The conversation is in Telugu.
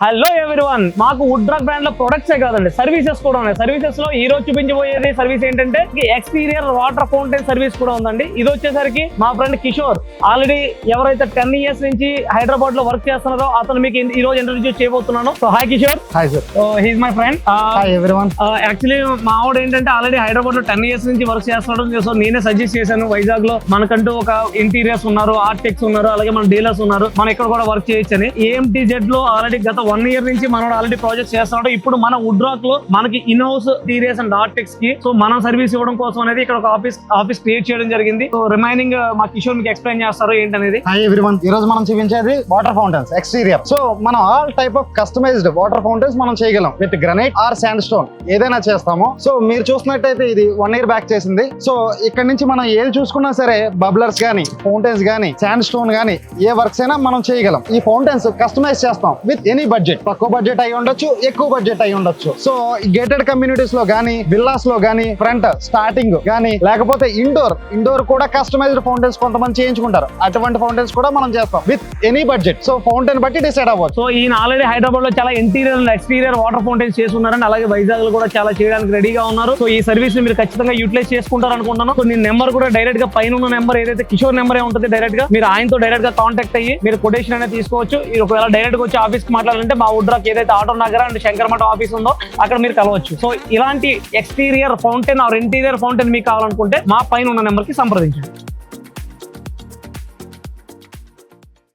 హలో ఎవ్రీవన్, మాకు వుడ్ డ్రగ్ బ్రాండ్ లో ప్రొడక్ట్సే కాదండి, సర్వీసెస్ కూడా ఉన్నాయి. సర్వీసెస్ లో ఈ రోజు చూపించబోయేది సర్వీస్ ఏంటంటే ఎక్స్టీరియర్ వాటర్ ఫౌంటైన్ సర్వీస్ కూడా ఉందండి. ఇది వచ్చేసరికి మా ఫ్రెండ్ కిషోర్ ఆల్రెడీ ఎవరైతే 10 years నుంచి హైదరాబాద్ లో వర్క్ చేస్తున్నారో అతను మీకు ఈ రోజు ఇంట్రడ్యూస్ చేయబోతున్నాను. So hi Kishore. Hi sir. He's my friend. Hi everyone. Actually మా ఆవిడ ఏంటంటే ఆల్రెడీ హైదరాబాద్ లో 10 years నుంచి వర్క్ చేస్తున్నాడు. సో నేనే సజెస్ట్ చేశాను, వైజాగ్ లో మనకంటూ ఒక ఇంటీరియర్స్ ఉన్నారు, ఆర్కిటెక్ట్స్ ఉన్నారు, అలాగే మన డీలర్స్ ఉన్నారు, మన ఇక్కడ కూడా వర్క్ చేయొచ్చని. AMTZ లో ఆల్రెడీ గత 1 year నుంచి మనం ఆల్రెడీ ప్రాజెక్ట్ చేస్తున్నాడు. ఇప్పుడు మన వుడ్ రాక్ లో మనకి ఇన్హౌస్ ఇంటీరియర్స్ అండ్ ఆర్కిటెక్ట్స్ కి సో మనం సర్వీస్ ఇవ్వడం కోసం అనేది ఇక్కడ ఒక ఆఫీస్ క్రియేట్ చేయడం జరిగింది. సో రిమైనింగ్ మా కిషోర్ మీకు ఎక్స్ప్లెయిన్ చేస్తారు ఏంటనేది. Hi everyone. ఈ రోజు మనం చూపించేది వాటర్ ఫౌంటైన్స్ ఎక్స్టీరియర్. సో మనం all type of customised water fountains మనం చేయగలం with granite or sandstone, ఏదైనా చేస్తాము. సో మీరు చూసినట్టయితే ఇది 1 year బ్యాక్ చేసింది. సో ఇక్కడ నుంచి మనం ఏది చూసుకున్నా సరే బబ్లర్స్ గానీ, ఫౌంటైన్స్ గానీ, శాండ్ స్టోన్ గానీ ఏ వర్క్స్ అయినా మనం చేయగలం. ఈ ఫౌంటైన్స్ కస్టమైజ్ చేస్తాం విత్ ఎనీ బడ్జెట్. తక్కువ బడ్జెట్ అయి ఉండొచ్చు, ఎక్కువ బడ్జెట్ అయి ఉండొచ్చు. సో గేటెడ్ కమ్యూనిటీస్ లో గానీ, విల్లాస్ లో గానీ, ఫ్రంట్ స్టార్టింగ్ గానీ, లేకపోతే ఇండోర్ కూడా కస్టమైజ్డ్ ఫౌంటైన్స్ కొంతమంది చేయించుకుంటారు. అటువంటి ఫౌంటైన్స్ కూడా మనం చేస్తాం with any budget. So fountain బట్టి డిసైడ్ అవ్వచ్చు. సో ఈయన ఆల్రెడీ హైదరాబాద్ లో చాలా interior and exterior water fountains చేస్తున్నారని, అలాగే వైజాగ్ లో కూడా చాలా చేయడానికి రెడీగా ఉన్నారు. సో ఈ సర్వీస్ ని మీరు ఖచ్చితంగా యూటిలైజ్ చేసుకుంటారు అనుకుంటున్నాను. సో నేను నెంబర్ కూడా డైరెక్ట్ గా పైన ఉన్న నెంబర్ ఏదైతే కిషోర్ నెంబర్ ఉంటుంది, డైరెక్ట్ గా మీరు ఆయనతో డైరెక్ట్ గా కాంటాక్ట్ అయ్యి మీరు కొటేషన్ అనేది తీసుకోవచ్చు. ఒకవేళ డైరెక్ట్ గా వచ్చి ఆఫీస్ కి మాట్లాడాలంటే మా వుడ్ రాక్ ఏదైతే auto Nagar and Shankarmatham office ఉందో అక్కడ మీరు కలవచ్చు. సో ఇలాంటి exterior fountain or interior fountain మీకు కావాలనుకుంటే మా పైన ఉన్న నెంబర్ కి సంప్రదించండి.